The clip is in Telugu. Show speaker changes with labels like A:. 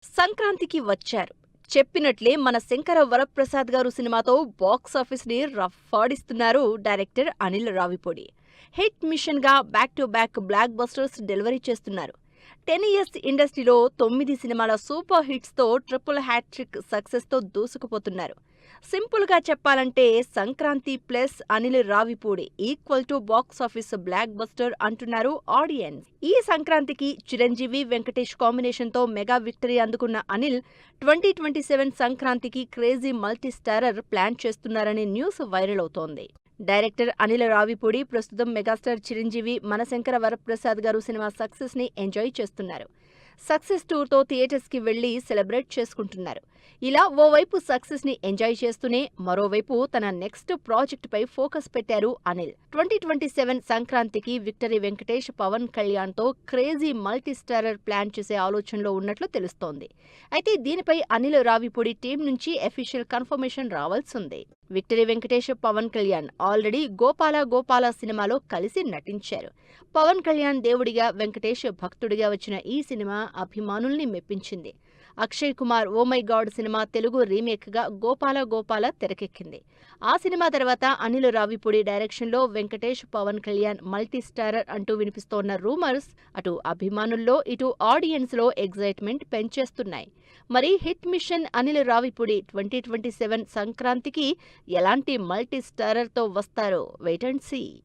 A: సంక్రాంతికి వచ్చారు. చెప్పినట్లే మన శంకర వరప్రసాద్ గారు సినిమాతో బాక్సాఫీస్‌ని రఫాడిస్తున్నారు డైరెక్టర్ అనిల్ రావిపూడి. హిట్ మిషన్‌గా back to back blockbusters delivery చేస్తున్నారు. 10 ఇయర్స్ ఇండస్ట్రీలో 9 సినిమాల సూపర్ హిట్స్‌తో ట్రిపుల్ హ్యాట్రిక్ సక్సెస్‌తో దూసుకుపోతున్నారు. సింపుల్‌గా చెప్పాలంటే Sankranti plus Anil Ravipudi equal to box office blockbuster అంటున్నారు ఆడియన్స్. ఈ సంక్రాంతికి చిరంజీవి, వెంకటేష్ కాంబినేషన్‌తో మెగా విక్టరీ అందుకున్న అనిల్ 2027 సంక్రాంతికి క్రేజీ మల్టీ స్టారర్ ప్లాన్ చేస్తున్నారనే న్యూస్ వైరల్ అవుతోంది. డైరెక్టర్ అనిల్ రావిపూడి ప్రస్తుతం మెగాస్టార్ చిరంజీవి, మనశంకర వరప్రసాద్ గారు సినిమా సక్సెస్ ని ఎంజాయ్ చేస్తున్నారు. సక్సెస్ టూర్తో థియేటర్స్ కి వెళ్లి సెలబ్రేట్ చేసుకుంటున్నారు. ఇలా ఓవైపు సక్సెస్ ని ఎంజాయ్ చేస్తూనే మరోవైపు తన నెక్స్ట్ ప్రాజెక్ట్ పై ఫోకస్ పెట్టారు అనిల్. 2027 సంక్రాంతికి విక్టరీ వెంకటేష్, పవన్ కళ్యాణ్ తో క్రేజీ మల్టీ స్టారర్ ప్లాన్ చేసే ఆలోచనలో ఉన్నట్లు తెలుస్తోంది. అయితే దీనిపై అనిల్ రావిపూడి టీం నుంచి అఫీషియల్ కన్ఫర్మేషన్ రావాల్సింది. విక్టరీ వెంకటేష్, పవన్ కళ్యాణ్ ఆల్రెడీ గోపాల గోపాల సినిమాలో కలిసి నటించారు. పవన్ కళ్యాణ్ దేవుడిగా, వెంకటేష్ భక్తుడిగా వచ్చిన ఈ సినిమా అభిమానుల్ని మెప్పించింది. Akshay Kumar oh my God సినిమా తెలుగు రీమేక్గా గోపాల గోపాల తెరకెక్కింది. ఆ సినిమా తర్వాత అనిల్ రావిపూడి డైరెక్షన్లో వెంకటేష్, పవన్ కళ్యాణ్ మల్టీ స్టారర్ అంటూ వినిపిస్తోన్న రూమర్స్ అటు అభిమానుల్లో ఇటు ఆడియన్స్లో ఎగ్జైట్మెంట్ పెంచేస్తున్నాయి. మరి హిట్ మిషన్ అనిల్ రావిపూడి 2027 సంక్రాంతికి ఎలాంటి మల్టీ స్టారర్తో వస్తారో వెయిట్ అండ్ సీ.